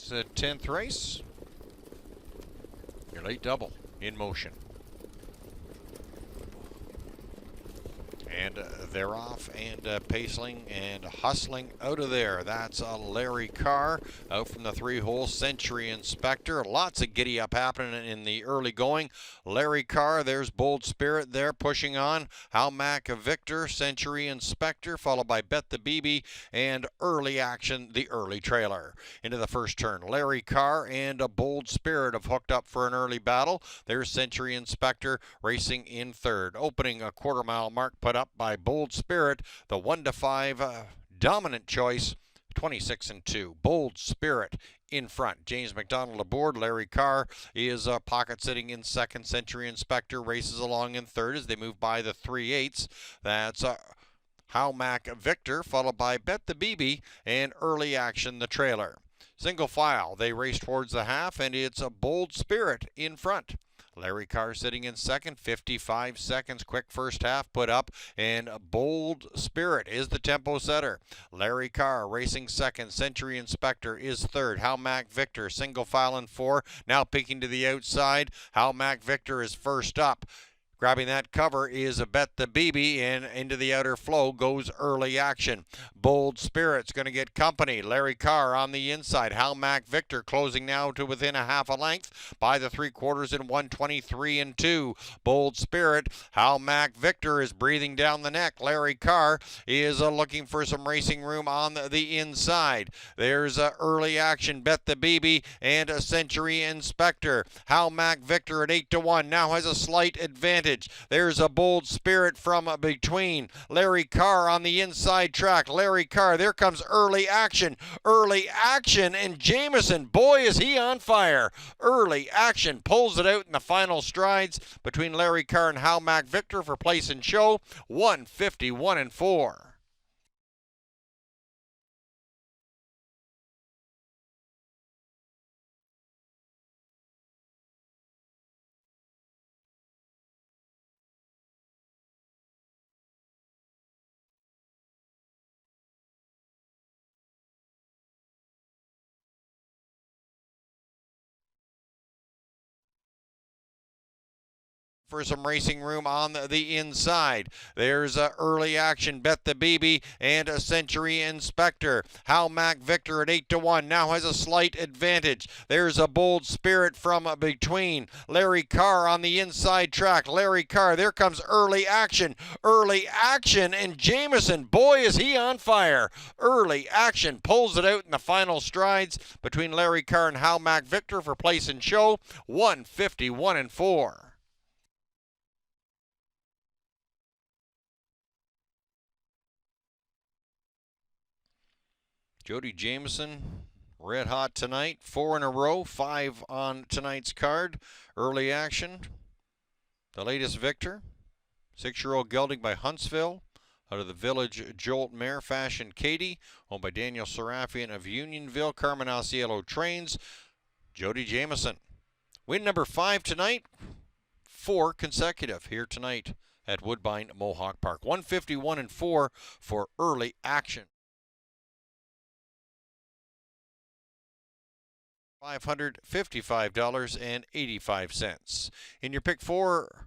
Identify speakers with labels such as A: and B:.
A: It's the 10th race. Your late double in motion. And they're off and paceling and hustling out of there. That's Larry Carr out from the 3-hole Century Inspector. Lots of giddy up happening in the early going. Larry Carr, there's Bold Spirit there pushing on. Halmac Victor, Century Inspector, followed by Bet the BB and Early Action, the early trailer. Into the first turn, Larry Carr and a Bold Spirit have hooked up for an early battle. There's Century Inspector racing in third. Opening a quarter-mile mark put up by Bold Spirit, the 1-5 dominant choice, 26-2. Bold Spirit in front. James McDonald aboard. Larry Carr is pocket sitting in second. Century Inspector races along in third as they move by the 3/8. That's Halmac Victor, followed by Bet the BB and Early Action, the trailer. Single file, they race towards the half, and it's a Bold Spirit in front. Larry Carr sitting in second, 55 seconds, quick first half put up, and Bold Spirit is the tempo setter. Larry Carr racing second, Century Inspector is third, Halmac Victor single file in 4, now peeking to the outside. Halmac Victor is first up. Grabbing that cover is a Bet the BB, and into the outer flow goes Early Action. Bold Spirit's going to get company. Larry Carr on the inside. Halmac Victor closing now to within a half a length by the 3/4 in 1:23-2. Bold Spirit, Halmac Victor is breathing down the neck. Larry Carr is looking for some racing room on the inside. There's Early Action, Bet the BB, and a Century Inspector. Halmac Victor at 8-1 now has a slight advantage. There's a Bold Spirit from between. Larry Carr on the inside track. Larry Carr, there comes Early Action. Early Action, and Jameson, boy is he on fire. Early Action pulls it out in the final strides between Larry Carr and Halmac Victor for place and show, 151-4. For some racing room on the inside. There's Early Action, Bet the BB, and a Century Inspector. Halmac Victor at 8-1 now has a slight advantage. There's a Bold Spirit from between. Larry Carr on the inside track. Larry Carr, there comes Early Action. Early Action, and Jameson, boy is he on fire. Early Action pulls it out in the final strides between Larry Carr and Halmac Victor for place and show, 151-4. Jody Jameson, red hot tonight. 4 in a row, 5 on tonight's card. Early Action, the latest victor. 6-year-old gelding by Huntsville. Out of the Village Jolt Mare Fashion Katie, owned by Daniel Serafian of Unionville. Carmen Asiello trains. Jody Jameson. Win number 5 tonight. 4 consecutive here tonight at Woodbine Mohawk Park. 151-4 for Early Action. $555.85. In your pick 4